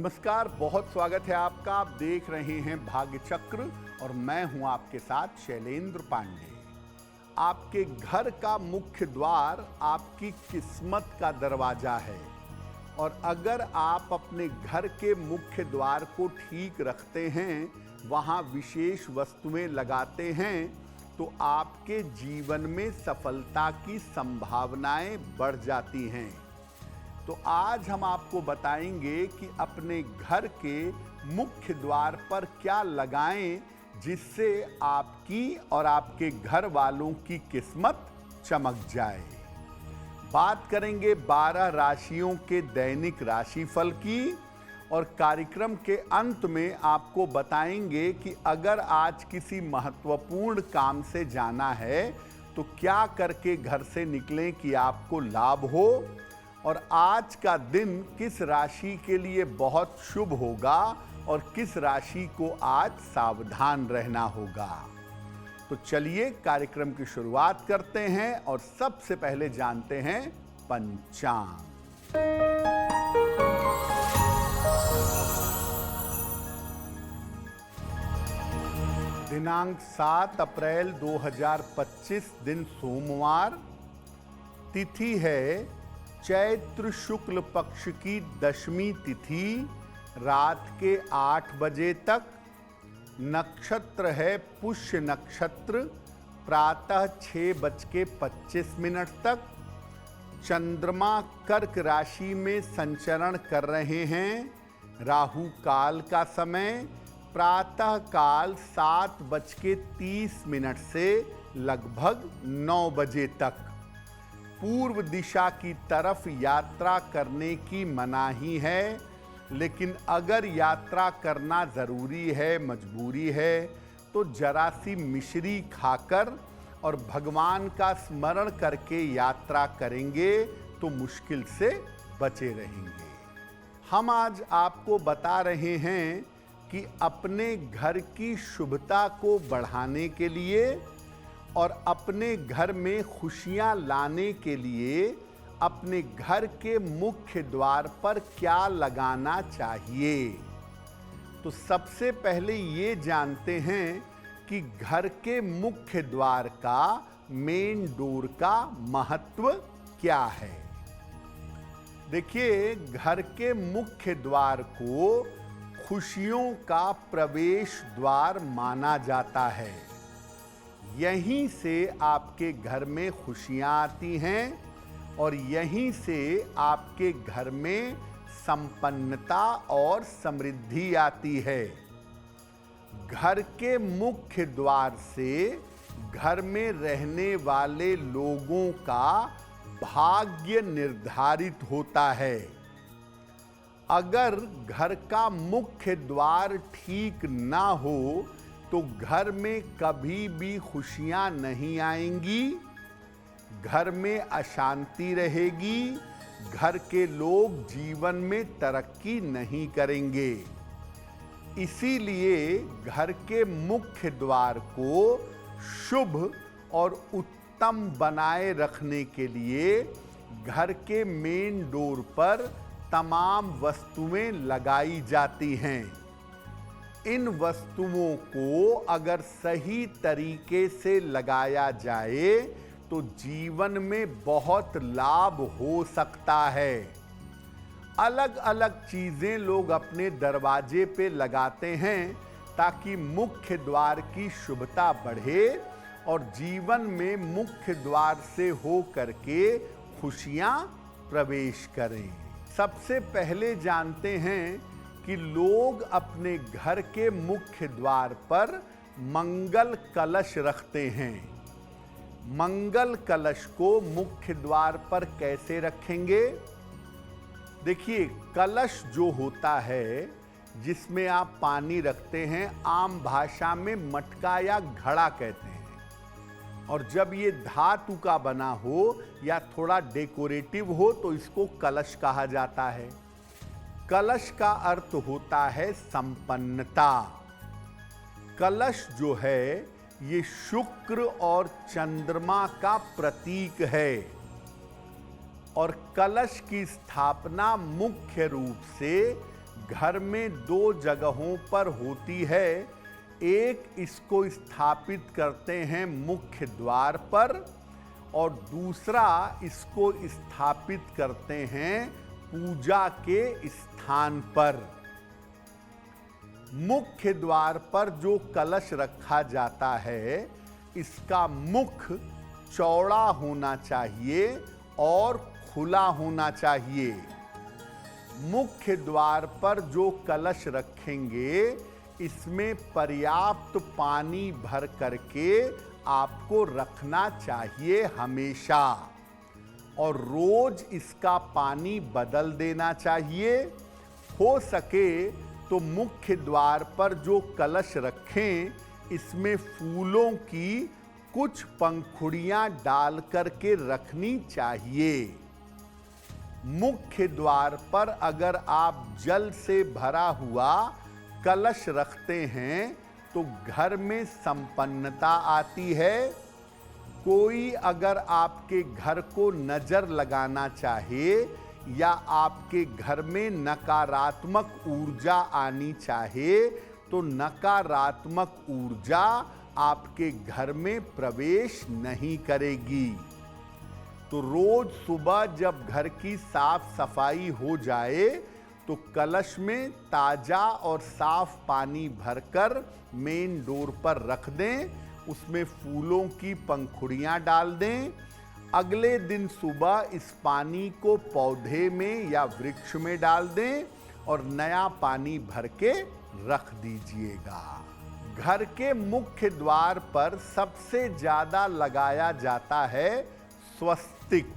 नमस्कार, बहुत स्वागत है आपका। आप देख रहे हैं भाग्य चक्र और मैं हूं आपके साथ शैलेंद्र पांडे। आपके घर का मुख्य द्वार आपकी किस्मत का दरवाजा है और अगर आप अपने घर के मुख्य द्वार को ठीक रखते हैं, वहां विशेष वस्तुएं लगाते हैं, तो आपके जीवन में सफलता की संभावनाएं बढ़ जाती हैं। तो आज हम आपको बताएंगे कि अपने घर के मुख्य द्वार पर क्या लगाएं जिससे आपकी और आपके घर वालों की किस्मत चमक जाए। बात करेंगे 12 राशियों के दैनिक राशिफल की और कार्यक्रम के अंत में आपको बताएंगे कि अगर आज किसी महत्वपूर्ण काम से जाना है तो क्या करके घर से निकलें कि आपको लाभ हो, और आज का दिन किस राशि के लिए बहुत शुभ होगा और किस राशि को आज सावधान रहना होगा। तो चलिए कार्यक्रम की शुरुआत करते हैं और सबसे पहले जानते हैं पंचांग। दिनांक 7 अप्रैल 2025, दिन सोमवार, तिथि है चैत्र शुक्ल पक्ष की दशमी तिथि, रात के 8 बजे तक। नक्षत्र है पुष्य नक्षत्र, प्रातः 6:25 तक। चंद्रमा कर्क राशि में संचरण कर रहे हैं। राहु काल का समय प्रातः काल 7:30 से लगभग 9 बजे तक। पूर्व दिशा की तरफ यात्रा करने की मनाही है, लेकिन अगर यात्रा करना जरूरी है, मजबूरी है, तो जरा सी मिश्री खाकर और भगवान का स्मरण करके यात्रा करेंगे तो मुश्किल से बचे रहेंगे। हम आज आपको बता रहे हैं कि अपने घर की शुभता को बढ़ाने के लिए और अपने घर में खुशियां लाने के लिए अपने घर के मुख्य द्वार पर क्या लगाना चाहिए। तो सबसे पहले ये जानते हैं कि घर के मुख्य द्वार का, मेन डोर का महत्व क्या है। देखिए, घर के मुख्य द्वार को खुशियों का प्रवेश द्वार माना जाता है। यहीं से आपके घर में खुशियां आती हैं और यहीं से आपके घर में संपन्नता और समृद्धि आती है। घर के मुख्य द्वार से घर में रहने वाले लोगों का भाग्य निर्धारित होता है। अगर घर का मुख्य द्वार ठीक ना हो तो घर में कभी भी खुशियां नहीं आएंगी, घर में अशांति रहेगी, घर के लोग जीवन में तरक्की नहीं करेंगे। इसीलिए घर के मुख्य द्वार को शुभ और उत्तम बनाए रखने के लिए घर के मेन डोर पर तमाम वस्तुएं लगाई जाती हैं। इन वस्तुओं को अगर सही तरीके से लगाया जाए तो जीवन में बहुत लाभ हो सकता है। अलग अलग चीजें लोग अपने दरवाजे पे लगाते हैं ताकि मुख्य द्वार की शुभता बढ़े और जीवन में मुख्य द्वार से हो करके खुशियां प्रवेश करें। सबसे पहले जानते हैं कि लोग अपने घर के मुख्य द्वार पर मंगल कलश रखते हैं। मंगल कलश को मुख्य द्वार पर कैसे रखेंगे? देखिए, कलश जो होता है जिसमें आप पानी रखते हैं, आम भाषा में मटका या घड़ा कहते हैं, और जब ये धातु का बना हो या थोड़ा डेकोरेटिव हो तो इसको कलश कहा जाता है। कलश का अर्थ होता है संपन्नता। कलश जो है ये शुक्र और चंद्रमा का प्रतीक है और कलश की स्थापना मुख्य रूप से घर में दो जगहों पर होती है। एक इसको स्थापित करते हैं मुख्य द्वार पर और दूसरा इसको स्थापित करते हैं पूजा के स्थान पर। मुख्य द्वार पर जो कलश रखा जाता है, इसका मुख चौड़ा होना चाहिए और खुला होना चाहिए। मुख्य द्वार पर जो कलश रखेंगे, इसमें पर्याप्त पानी भर करके आपको रखना चाहिए हमेशा, और रोज इसका पानी बदल देना चाहिए। हो सके तो मुख्य द्वार पर जो कलश रखें, इसमें फूलों की कुछ पंखुड़ियां डाल करके रखनी चाहिए। मुख्य द्वार पर अगर आप जल से भरा हुआ कलश रखते हैं तो घर में संपन्नता आती है। कोई अगर आपके घर को नजर लगाना चाहे या आपके घर में नकारात्मक ऊर्जा आनी चाहे, तो नकारात्मक ऊर्जा आपके घर में प्रवेश नहीं करेगी। तो रोज सुबह जब घर की साफ सफाई हो जाए तो कलश में ताजा और साफ पानी भरकर मेन डोर पर रख दें, उसमें फूलों की पंखुड़ियां डाल दें। अगले दिन सुबह इस पानी को पौधे में या वृक्ष में डाल दें और नया पानी भर के रख दीजिएगा। घर के मुख्य द्वार पर सबसे ज्यादा लगाया जाता है स्वस्तिक।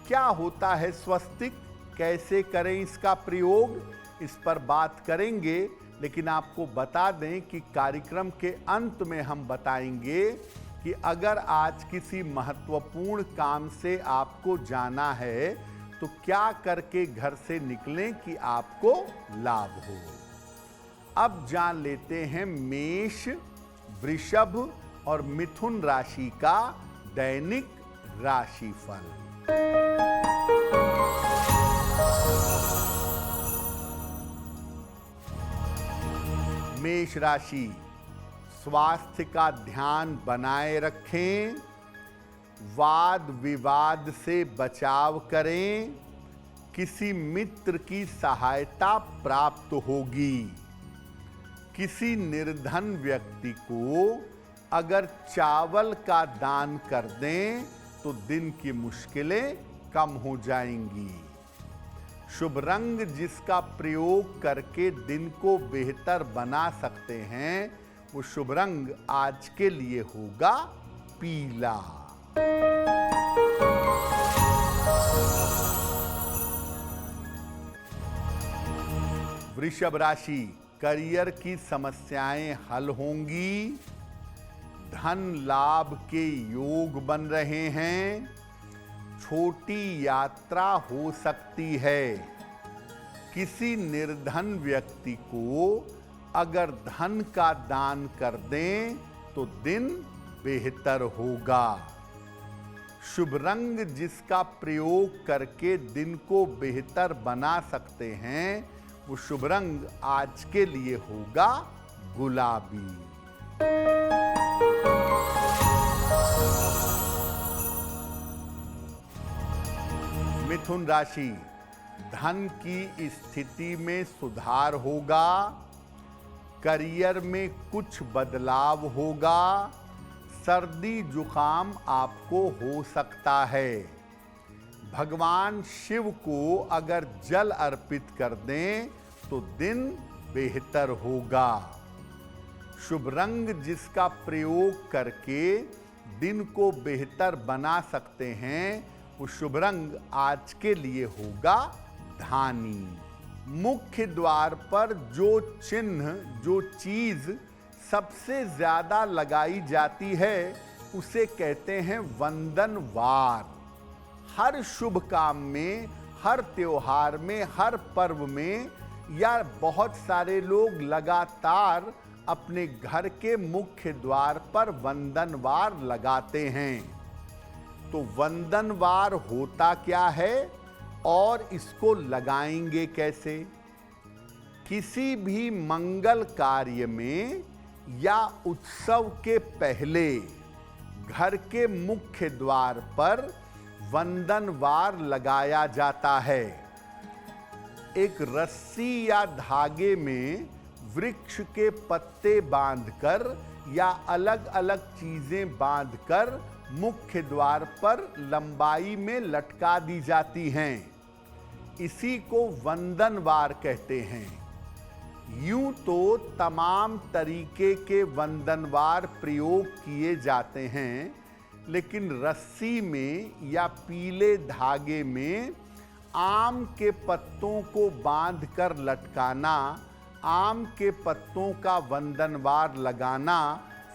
क्या होता है स्वस्तिक, कैसे करें इसका प्रयोग, इस पर बात करेंगे। लेकिन आपको बता दें कि कार्यक्रम के अंत में हम बताएंगे कि अगर आज किसी महत्वपूर्ण काम से आपको जाना है तो क्या करके घर से निकलें कि आपको लाभ हो। अब जान लेते हैं मेष, वृषभ और मिथुन राशि का दैनिक राशिफल। मेष राशि, स्वास्थ्य का ध्यान बनाए रखें, वाद विवाद से बचाव करें, किसी मित्र की सहायता प्राप्त होगी। किसी निर्धन व्यक्ति को अगर चावल का दान कर दें तो दिन की मुश्किलें कम हो जाएंगी। शुभ रंग जिसका प्रयोग करके दिन को बेहतर बना सकते हैं, वो शुभ रंग आज के लिए होगा पीला। वृषभ राशि, करियर की समस्याएं हल होंगी, धन लाभ के योग बन रहे हैं, छोटी यात्रा हो सकती है। किसी निर्धन व्यक्ति को अगर धन का दान कर दें तो दिन बेहतर होगा। शुभ रंग जिसका प्रयोग करके दिन को बेहतर बना सकते हैं, वो शुभ रंग आज के लिए होगा गुलाबी। मिथुन राशि, धन की स्थिति में सुधार होगा, करियर में कुछ बदलाव होगा, सर्दी जुकाम आपको हो सकता है। भगवान शिव को अगर जल अर्पित कर दें तो दिन बेहतर होगा। शुभ रंग जिसका प्रयोग करके दिन को बेहतर बना सकते हैं, वो शुभ रंग आज के लिए होगा धानी। मुख्य द्वार पर जो चिन्ह, जो चीज सबसे ज्यादा लगाई जाती है, उसे कहते हैं वंदनवार। हर शुभ काम में, हर त्योहार में, हर पर्व में या बहुत सारे लोग लगातार अपने घर के मुख्य द्वार पर वंदनवार लगाते हैं। तो वंदनवार होता क्या है और इसको लगाएंगे कैसे? किसी भी मंगल कार्य में या उत्सव के पहले घर के मुख्य द्वार पर वंदनवार लगाया जाता है। एक रस्सी या धागे में वृक्ष के पत्ते बांधकर या अलग अलग चीजें बांधकर मुख्य द्वार पर लंबाई में लटका दी जाती हैं। इसी को वंदनवार कहते हैं। यूं तो तमाम तरीके के वंदनवार प्रयोग किए जाते हैं, लेकिन रस्सी में या पीले धागे में आम के पत्तों को बांधकर लटकाना, आम के पत्तों का वंदनवार लगाना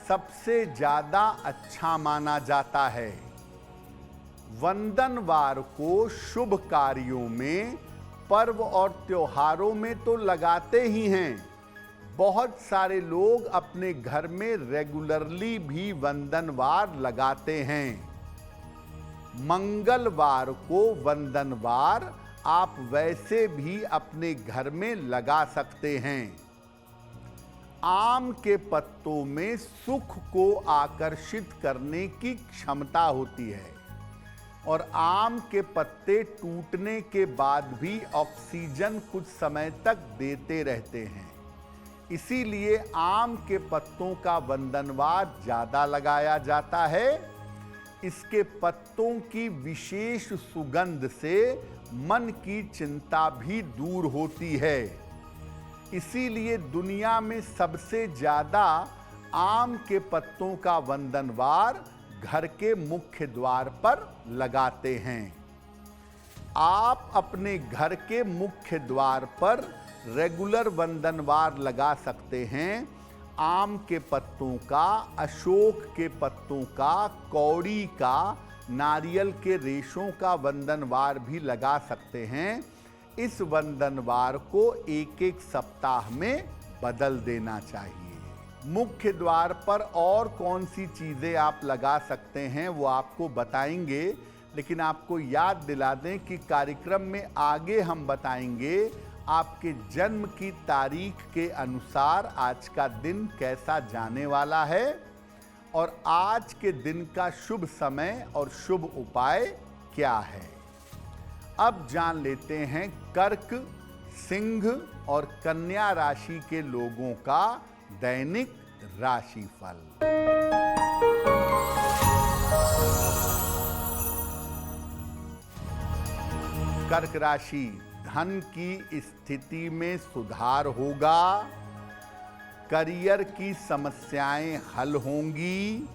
सबसे ज्यादा अच्छा माना जाता है। वंदनवार को शुभ कार्यों में, पर्व और त्योहारों में तो लगाते ही हैं। बहुत सारे लोग अपने घर में रेगुलरली भी वंदनवार लगाते हैं। मंगलवार को वंदनवार आप वैसे भी अपने घर में लगा सकते हैं। आम के पत्तों में सुख को आकर्षित करने की क्षमता होती है और आम के पत्ते टूटने के बाद भी ऑक्सीजन कुछ समय तक देते रहते हैं। इसीलिए आम के पत्तों का वंदनवार ज्यादा लगाया जाता है। इसके पत्तों की विशेष सुगंध से मन की चिंता भी दूर होती है। इसीलिए दुनिया में सबसे ज्यादा आम के पत्तों का वंदनवार घर के मुख्य द्वार पर लगाते हैं। आप अपने घर के मुख्य द्वार पर रेगुलर वंदनवार लगा सकते हैं। आम के पत्तों का, अशोक के पत्तों का, कौड़ी का, नारियल के रेशों का वंदनवार भी लगा सकते हैं। इस वंदनवार को एक एक सप्ताह में बदल देना चाहिए। मुख्य द्वार पर और कौन सी चीजें आप लगा सकते हैं वो आपको बताएंगे, लेकिन आपको याद दिला दें कि कार्यक्रम में आगे हम बताएंगे आपके जन्म की तारीख के अनुसार आज का दिन कैसा जाने वाला है और आज के दिन का शुभ समय और शुभ उपाय क्या है। अब जान लेते हैं कर्क, सिंह और कन्या राशि के लोगों का दैनिक राशिफल। कर्क राशि, धन की स्थिति में सुधार होगा। करियर की समस्याएं हल होंगी।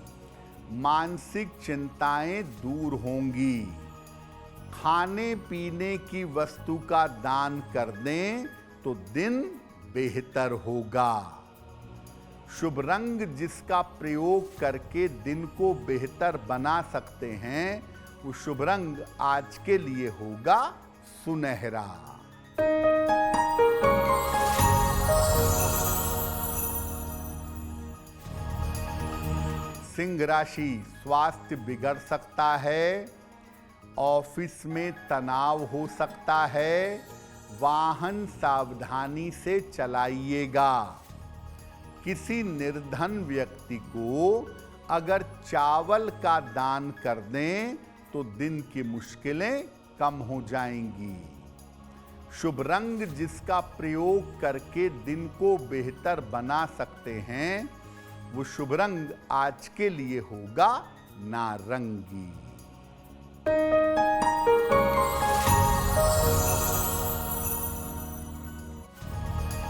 मानसिक चिंताएं दूर होंगी। खाने पीने की वस्तु का दान कर दें तो दिन बेहतर होगा। शुभ रंग जिसका प्रयोग करके दिन को बेहतर बना सकते हैं, वो शुभ रंग आज के लिए होगा सुनहरा। सिंह राशि, स्वास्थ्य बिगड़ सकता है। ऑफिस में तनाव हो सकता है। वाहन सावधानी से चलाइएगा। किसी निर्धन व्यक्ति को अगर चावल का दान कर दें तो दिन की मुश्किलें कम हो जाएंगी। शुभ रंग जिसका प्रयोग करके दिन को बेहतर बना सकते हैं, वो शुभ रंग आज के लिए होगा नारंगी।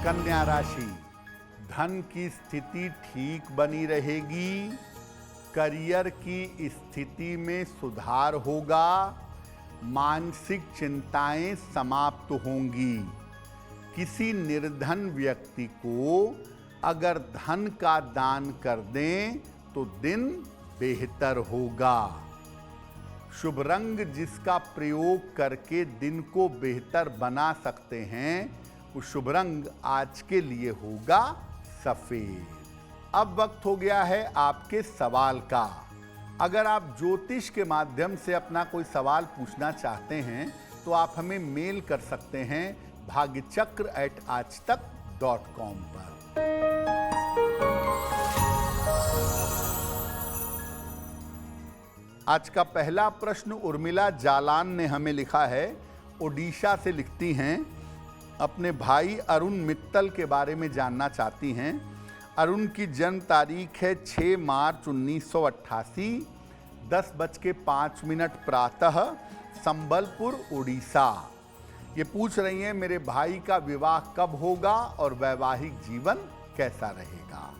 कन्या राशि, धन की स्थिति ठीक बनी रहेगी। करियर की स्थिति में सुधार होगा। मानसिक चिंताएं समाप्त होंगी। किसी निर्धन व्यक्ति को अगर धन का दान कर दें तो दिन बेहतर होगा। शुभ रंग जिसका प्रयोग करके दिन को बेहतर बना सकते हैं, वो शुभ रंग आज के लिए होगा सफेद। अब वक्त हो गया है आपके सवाल का। अगर आप ज्योतिष के माध्यम से अपना कोई सवाल पूछना चाहते हैं तो आप हमें मेल कर सकते हैं भाग्यचक्र@aajtak पर। आज का पहला प्रश्न उर्मिला जालान ने हमें लिखा है। ओडिशा से लिखती हैं, अपने भाई अरुण मित्तल के बारे में जानना चाहती हैं। अरुण की जन्म तारीख है 6 मार्च 1988, 10:05 प्रातः, संबलपुर, ओडिशा। ये पूछ रही हैं मेरे भाई का विवाह कब होगा और वैवाहिक जीवन कैसा रहेगा।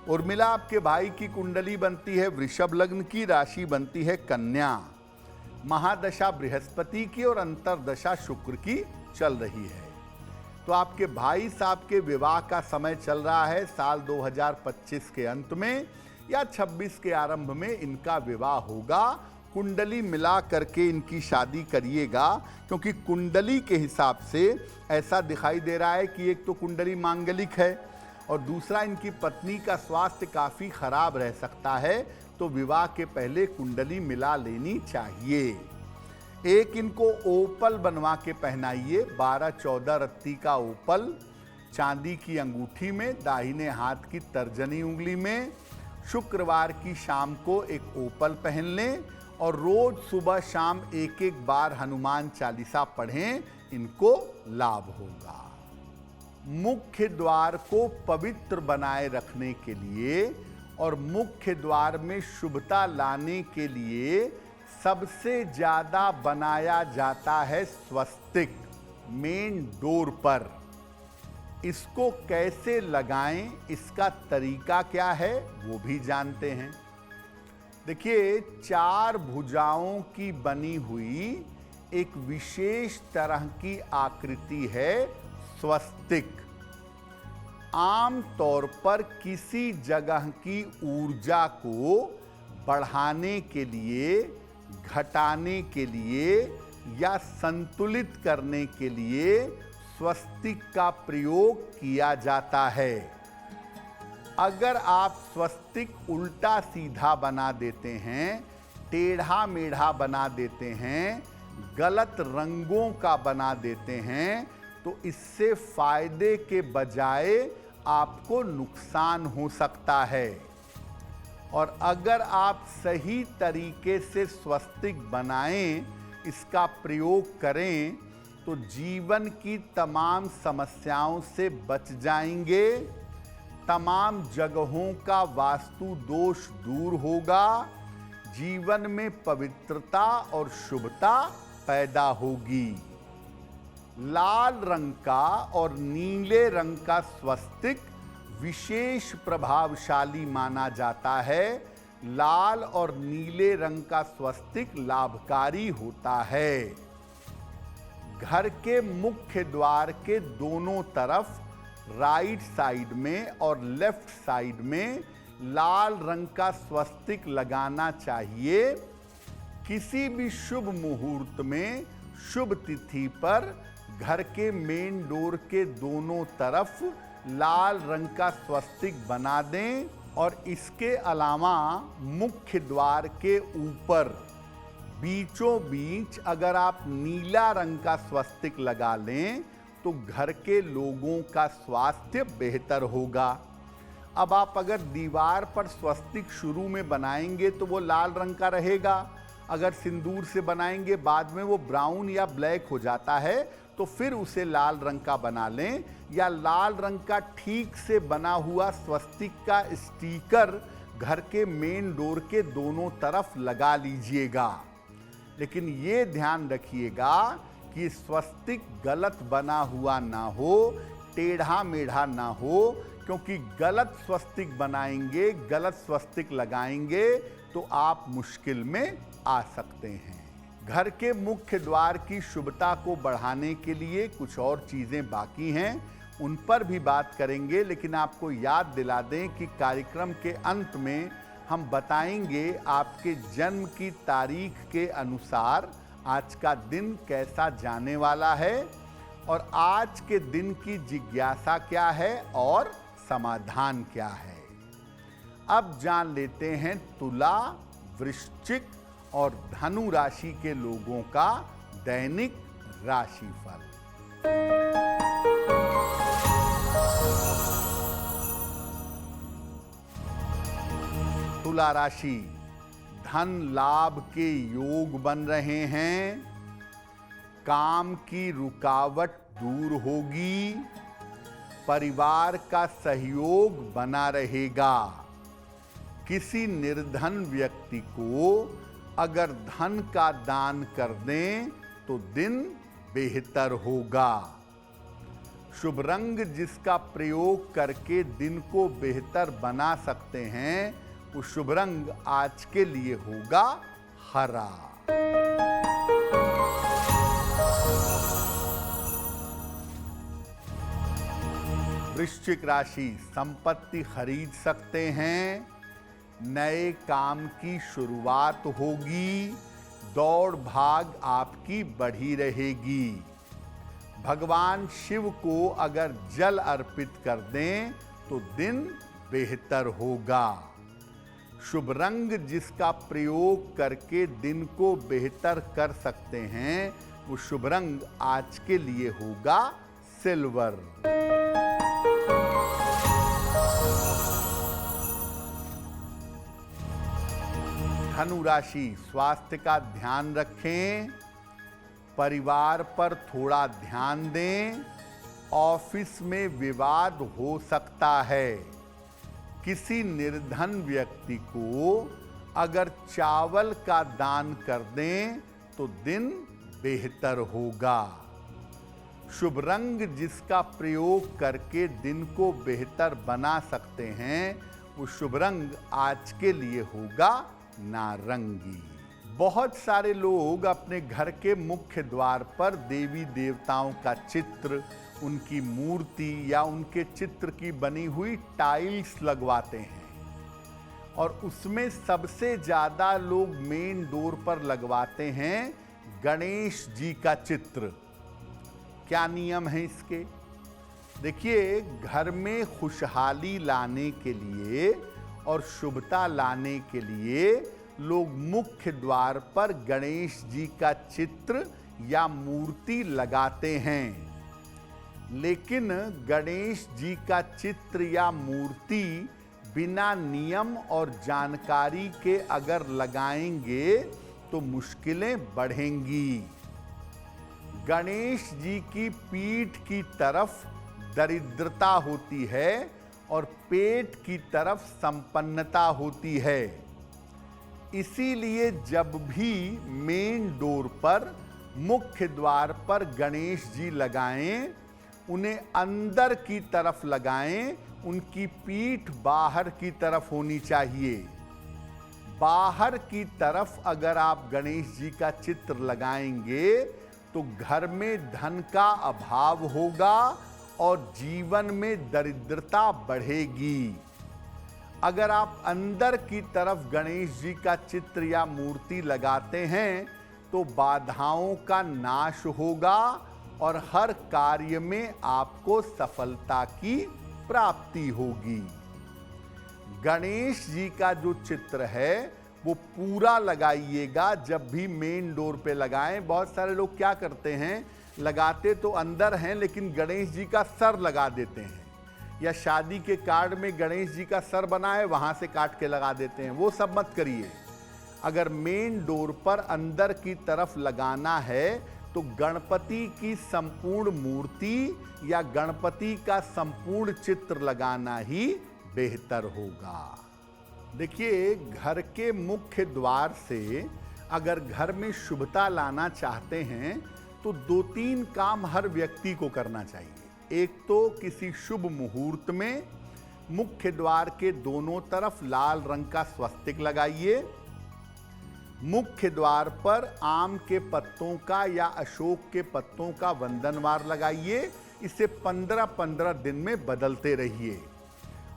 उर्मिला, आपके भाई की कुंडली बनती है वृषभ लग्न की, राशि बनती है कन्या, महादशा बृहस्पति की और अंतरदशा शुक्र की चल रही है। तो आपके भाई साहब के विवाह का समय चल रहा है साल 2025 के अंत में या 26 के आरंभ में इनका विवाह होगा। कुंडली मिला करके इनकी शादी करिएगा, क्योंकि कुंडली के हिसाब से ऐसा दिखाई दे रहा है कि एक तो कुंडली मांगलिक है और दूसरा इनकी पत्नी का स्वास्थ्य काफ़ी खराब रह सकता है। तो विवाह के पहले कुंडली मिला लेनी चाहिए। एक इनको ओपल बनवा के पहनाइए, 12-14 रत्ती का ओपल, चांदी की अंगूठी में, दाहिने हाथ की तर्जनी उंगली में। शुक्रवार की शाम को एक ओपल पहन लें और रोज सुबह शाम एक बार हनुमान चालीसा पढ़ें, इनको लाभ होगा। मुख्य द्वार को पवित्र बनाए रखने के लिए और मुख्य द्वार में शुभता लाने के लिए सबसे ज्यादा बनाया जाता है स्वस्तिक, मेन डोर पर। इसको कैसे लगाएं, इसका तरीका क्या है वो भी जानते हैं। देखिए, 4 भुजाओं की बनी हुई एक विशेष तरह की आकृति है स्वस्तिक। आम तौर पर किसी जगह की ऊर्जा को बढ़ाने के लिए, घटाने के लिए या संतुलित करने के लिए स्वस्तिक का प्रयोग किया जाता है। अगर आप स्वस्तिक उल्टा सीधा बना देते हैं, टेढ़ा मेढ़ा बना देते हैं, गलत रंगों का बना देते हैं, तो इससे फायदे के बजाय आपको नुकसान हो सकता है। और अगर आप सही तरीके से स्वस्तिक बनाएं, इसका प्रयोग करें, तो जीवन की तमाम समस्याओं से बच जाएंगे। तमाम जगहों का वास्तु दोष दूर होगा, जीवन में पवित्रता और शुभता पैदा होगी। लाल रंग का और नीले रंग का स्वस्तिक विशेष प्रभावशाली माना जाता है। लाल और नीले रंग का स्वस्तिक लाभकारी होता है। घर के मुख्य द्वार के दोनों तरफ, राइट साइड में और लेफ्ट साइड में लाल रंग का स्वस्तिक लगाना चाहिए। किसी भी शुभ मुहूर्त में, शुभ तिथि पर घर के मेन डोर के दोनों तरफ लाल रंग का स्वस्तिक बना दें। और इसके अलावा मुख्य द्वार के ऊपर बीचों बीच अगर आप नीला रंग का स्वस्तिक लगा लें तो घर के लोगों का स्वास्थ्य बेहतर होगा। अब आप अगर दीवार पर स्वस्तिक शुरू में बनाएंगे तो वो लाल रंग का रहेगा। अगर सिंदूर से बनाएंगे बाद में वो ब्राउन या ब्लैक हो जाता है, तो फिर उसे लाल रंग का बना लें। या लाल रंग का ठीक से बना हुआ स्वस्तिक का स्टिकर घर के मेन डोर के दोनों तरफ लगा लीजिएगा। लेकिन ये ध्यान रखिएगा कि स्वस्तिक गलत बना हुआ ना हो, टेढ़ा मेढ़ा ना हो, क्योंकि गलत स्वस्तिक बनाएंगे, गलत स्वस्तिक लगाएंगे तो आप मुश्किल में आ सकते हैं। घर के मुख्य द्वार की शुभता को बढ़ाने के लिए कुछ और चीज़ें बाकी हैं, उन पर भी बात करेंगे। लेकिन आपको याद दिला दें कि कार्यक्रम के अंत में हम बताएंगे आपके जन्म की तारीख के अनुसार आज का दिन कैसा जाने वाला है और आज के दिन की जिज्ञासा क्या है और समाधान क्या है। अब जान लेते हैं तुला, वृश्चिक और धनु राशि के लोगों का दैनिक राशिफल। तुला राशि, धन लाभ के योग बन रहे हैं, काम की रुकावट दूर होगी, परिवार का सहयोग बना रहेगा। किसी निर्धन व्यक्ति को अगर धन का दान कर दें तो दिन बेहतर होगा। शुभ रंग जिसका प्रयोग करके दिन को बेहतर बना सकते हैं, वो शुभ रंग आज के लिए होगा हरा। वृश्चिक राशि, संपत्ति खरीद सकते हैं, नए काम की शुरुआत होगी, दौड़ भाग आपकी बढ़ी रहेगी। भगवान शिव को अगर जल अर्पित कर दें तो दिन बेहतर होगा। शुभ रंग जिसका प्रयोग करके दिन को बेहतर कर सकते हैं, वो शुभ रंग आज के लिए होगा सिल्वर। धनु राशि, स्वास्थ्य का ध्यान रखें, परिवार पर थोड़ा ध्यान दें, ऑफिस में विवाद हो सकता है। किसी निर्धन व्यक्ति को अगर चावल का दान कर दें तो दिन बेहतर होगा। शुभ रंग जिसका प्रयोग करके दिन को बेहतर बना सकते हैं, वो शुभ रंग आज के लिए होगा नारंगी। बहुत सारे लोग अपने घर के मुख्य द्वार पर देवी देवताओं का चित्र, उनकी मूर्ति या उनके चित्र की बनी हुई टाइल्स लगवाते हैं, और उसमें सबसे ज्यादा लोग मेन डोर पर लगवाते हैं गणेश जी का चित्र। क्या नियम है इसके? देखिए, घर में खुशहाली लाने के लिए और शुभता लाने के लिए लोग मुख्य द्वार पर गणेश जी का चित्र या मूर्ति लगाते हैं। लेकिन गणेश जी का चित्र या मूर्ति बिना नियम और जानकारी के अगर लगाएंगे तो मुश्किलें बढ़ेंगी। गणेश जी की पीठ की तरफ दरिद्रता होती है और पेट की तरफ संपन्नता होती है। इसीलिए जब भी मेन डोर पर, मुख्य द्वार पर गणेश जी लगाएं, उन्हें अंदर की तरफ लगाएं, उनकी पीठ बाहर की तरफ होनी चाहिए। बाहर की तरफ अगर आप गणेश जी का चित्र लगाएंगे तो घर में धन का अभाव होगा और जीवन में दरिद्रता बढ़ेगी। अगर आप अंदर की तरफ गणेश जी का चित्र या मूर्ति लगाते हैं तो बाधाओं का नाश होगा और हर कार्य में आपको सफलता की प्राप्ति होगी। गणेश जी का जो चित्र है वो पूरा लगाइएगा। जब भी मेन डोर पे लगाएं, बहुत सारे लोग क्या करते हैं, लगाते तो अंदर हैं लेकिन गणेश जी का सर लगा देते हैं, या शादी के कार्ड में गणेश जी का सर बना है वहां से काट के लगा देते हैं। वो सब मत करिए। अगर मेन डोर पर अंदर की तरफ लगाना है तो गणपति की संपूर्ण मूर्ति या गणपति का संपूर्ण चित्र लगाना ही बेहतर होगा। देखिए, घर के मुख्य द्वार से अगर घर में शुभता लाना चाहते हैं तो 2-3 काम हर व्यक्ति को करना चाहिए। एक तो किसी शुभ मुहूर्त में मुख्य द्वार के दोनों तरफ लाल रंग का स्वस्तिक लगाइए। मुख्य द्वार पर आम के पत्तों का या अशोक के पत्तों का वंदनवार लगाइए। इसे 15-15 दिन में बदलते रहिए।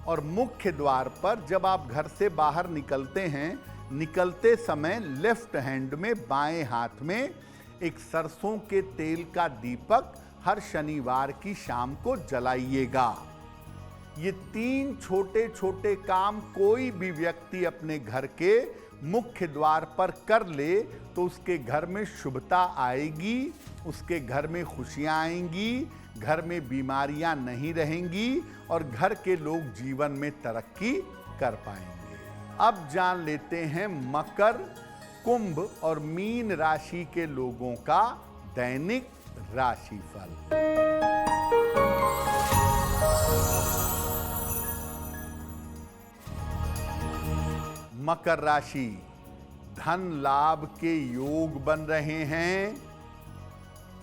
और मुख्य द्वार पर जब आप घर से बाहर निकलते हैं, निकलते समय लेफ्ट हैंड में, बाएं हाथ में एक सरसों के तेल का दीपक हर शनिवार की शाम को जलाइएगा। ये 3 छोटे छोटे काम कोई भी व्यक्ति अपने घर के मुख्य द्वार पर कर ले तो उसके घर में शुभता आएगी, उसके घर में खुशियां आएंगी, घर में बीमारियां नहीं रहेंगी और घर के लोग जीवन में तरक्की कर पाएंगे। अब जान लेते हैं मकर, कुंभ और मीन राशि के लोगों का दैनिक राशिफल। मकर राशि, धन लाभ के योग बन रहे हैं।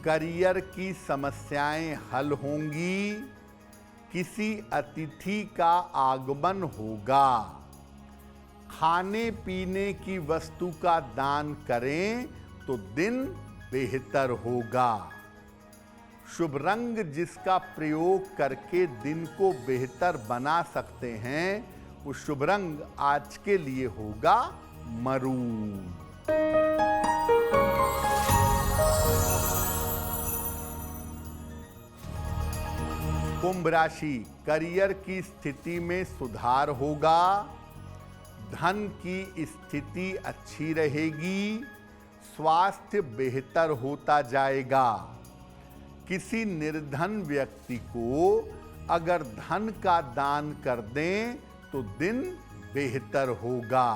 करियर की समस्याएं हल होंगी। किसी अतिथि का आगमन होगा। खाने पीने की वस्तु का दान करें तो दिन बेहतर होगा। शुभ रंग जिसका प्रयोग करके दिन को बेहतर बना सकते हैं, वो शुभ रंग आज के लिए होगा मरून। कुंभ राशि, करियर की स्थिति में सुधार होगा। धन की स्थिति अच्छी रहेगी। स्वास्थ्य बेहतर होता जाएगा। किसी निर्धन व्यक्ति को अगर धन का दान कर दें तो दिन बेहतर होगा।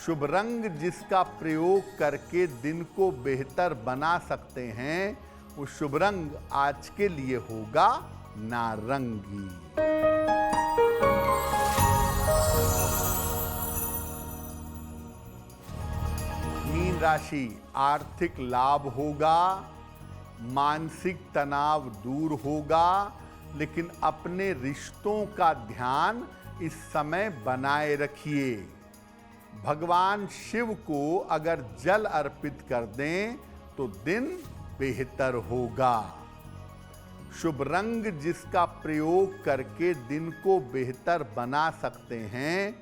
शुभ रंग जिसका प्रयोग करके दिन को बेहतर बना सकते हैं, वो शुभ रंग आज के लिए होगा नारंगी। मीन राशि, आर्थिक लाभ होगा। मानसिक तनाव दूर होगा, लेकिन अपने रिश्तों का ध्यान इस समय बनाए रखिए। भगवान शिव को अगर जल अर्पित कर दें तो दिन बेहतर होगा। शुभ रंग जिसका प्रयोग करके दिन को बेहतर बना सकते हैं,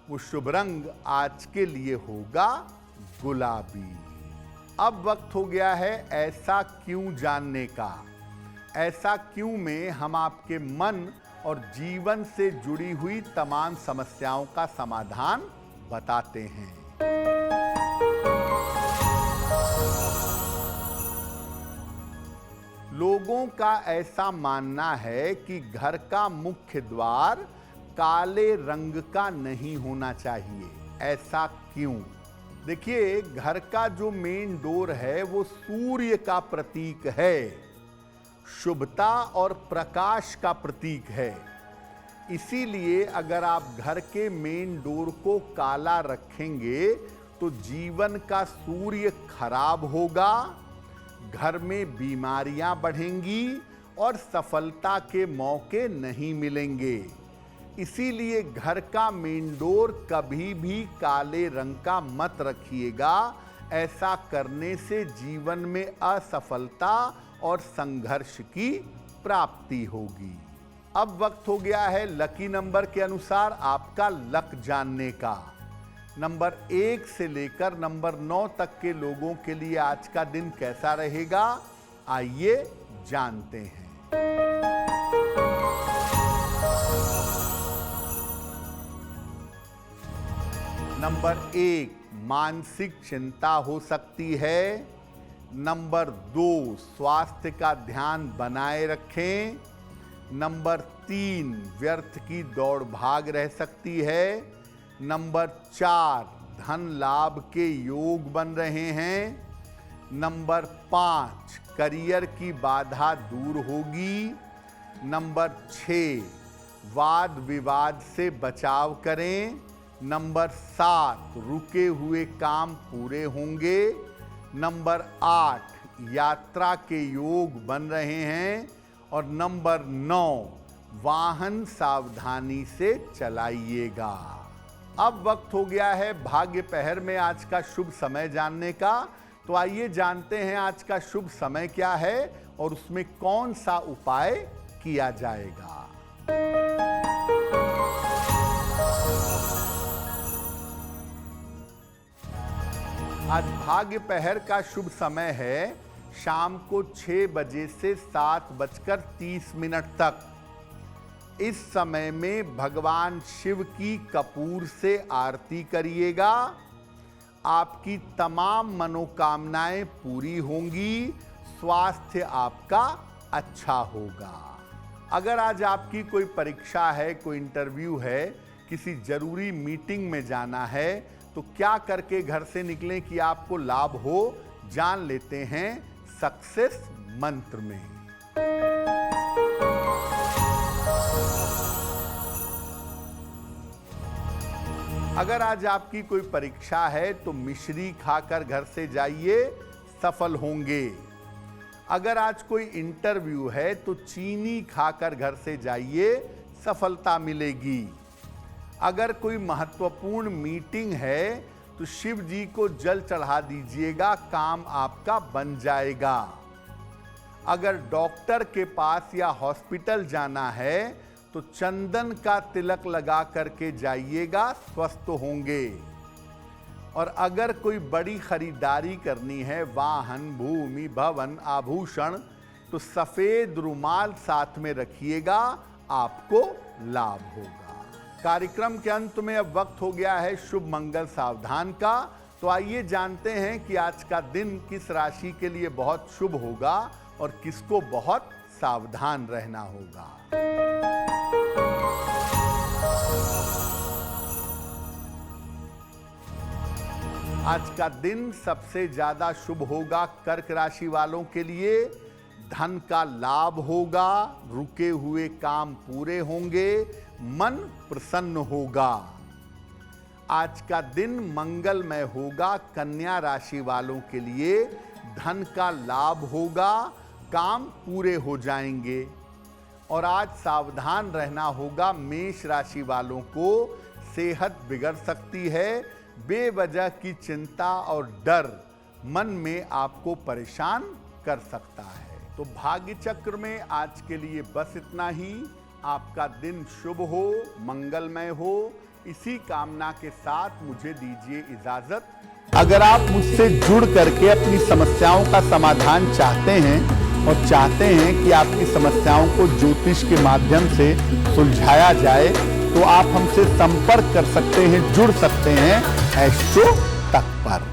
वो शुभ रंग आज के लिए होगा गुलाबी। अब वक्त हो गया है ऐसा क्यों जानने का। ऐसा क्यों में हम आपके मन और जीवन से जुड़ी हुई तमाम समस्याओं का समाधान बताते हैं। लोगों का ऐसा मानना है कि घर का मुख्य द्वार काले रंग का नहीं होना चाहिए। ऐसा क्यों? देखिए, घर का जो मेन डोर है वो सूर्य का प्रतीक है, शुभता और प्रकाश का प्रतीक है। इसीलिए अगर आप घर के मेन डोर को काला रखेंगे तो जीवन का सूर्य खराब होगा, घर में बीमारियां बढ़ेंगी और सफलता के मौके नहीं मिलेंगे। इसीलिए घर का मेन डोर कभी भी काले रंग का मत रखिएगा। ऐसा करने से जीवन में असफलता और संघर्ष की प्राप्ति होगी। अब वक्त हो गया है लकी नंबर के अनुसार आपका लक जानने का। नंबर 1 से लेकर नंबर 9 तक के लोगों के लिए आज का दिन कैसा रहेगा, आइए जानते हैं। नंबर 1, मानसिक चिंता हो सकती है। नंबर 2, स्वास्थ्य का ध्यान बनाए रखें। नंबर 3, व्यर्थ की दौड़ भाग रह सकती है। नंबर 4, धन लाभ के योग बन रहे हैं। नंबर 5, करियर की बाधा दूर होगी। नंबर 6, वाद विवाद से बचाव करें। नंबर 7, रुके हुए काम पूरे होंगे। नंबर 8, यात्रा के योग बन रहे हैं। और नंबर 9, वाहन सावधानी से चलाइएगा। अब वक्त हो गया है भाग्य पहर में आज का शुभ समय जानने का। तो आइए जानते हैं आज का शुभ समय क्या है और उसमें कौन सा उपाय किया जाएगा। आज भाग्य पहर का शुभ समय है शाम को 6 बजे से 7:30 तक। इस समय में भगवान शिव की कपूर से आरती करिएगा। आपकी तमाम मनोकामनाएं पूरी होंगी। स्वास्थ्य आपका अच्छा होगा। अगर आज आपकी कोई परीक्षा है, कोई इंटरव्यू है, किसी जरूरी मीटिंग में जाना है तो क्या करके घर से निकलें कि आपको लाभ हो, जान लेते हैं सक्सेस मंत्र में। अगर आज आपकी कोई परीक्षा है तो मिश्री खाकर घर से जाइए, सफल होंगे। अगर आज कोई इंटरव्यू है तो चीनी खाकर घर से जाइए, सफलता मिलेगी। अगर कोई महत्वपूर्ण मीटिंग है तो शिव जी को जल चढ़ा दीजिएगा, काम आपका बन जाएगा। अगर डॉक्टर के पास या हॉस्पिटल जाना है तो चंदन का तिलक लगा करके जाइएगा, स्वस्थ होंगे। और अगर कोई बड़ी खरीदारी करनी है, वाहन, भूमि, भवन, आभूषण, तो सफेद रुमाल साथ में रखिएगा, आपको लाभ होगा। कार्यक्रम के अंत में अब वक्त हो गया है शुभ मंगल सावधान का। तो आइए जानते हैं कि आज का दिन किस राशि के लिए बहुत शुभ होगा और किसको बहुत सावधान रहना होगा। आज का दिन सबसे ज्यादा शुभ होगा कर्क राशि वालों के लिए। धन का लाभ होगा, रुके हुए काम पूरे होंगे, मन प्रसन्न होगा। आज का दिन मंगलमय होगा कन्या राशि वालों के लिए। धन का लाभ होगा, काम पूरे हो जाएंगे। और आज सावधान रहना होगा मेष राशि वालों को। सेहत बिगड़ सकती है, बेवजह की चिंता और डर मन में आपको परेशान कर सकता है। तो भाग्य चक्र में आज के लिए बस इतना ही। आपका दिन शुभ हो, मंगलमय हो, इसी कामना के साथ मुझे दीजिए इजाजत। अगर आप मुझसे जुड़ करके अपनी समस्याओं का समाधान चाहते हैं और चाहते हैं कि आपकी समस्याओं को ज्योतिष के माध्यम से सुलझाया जाए, तो आप हमसे संपर्क कर सकते हैं, जुड़ सकते हैं एस्ट्रो तक पर।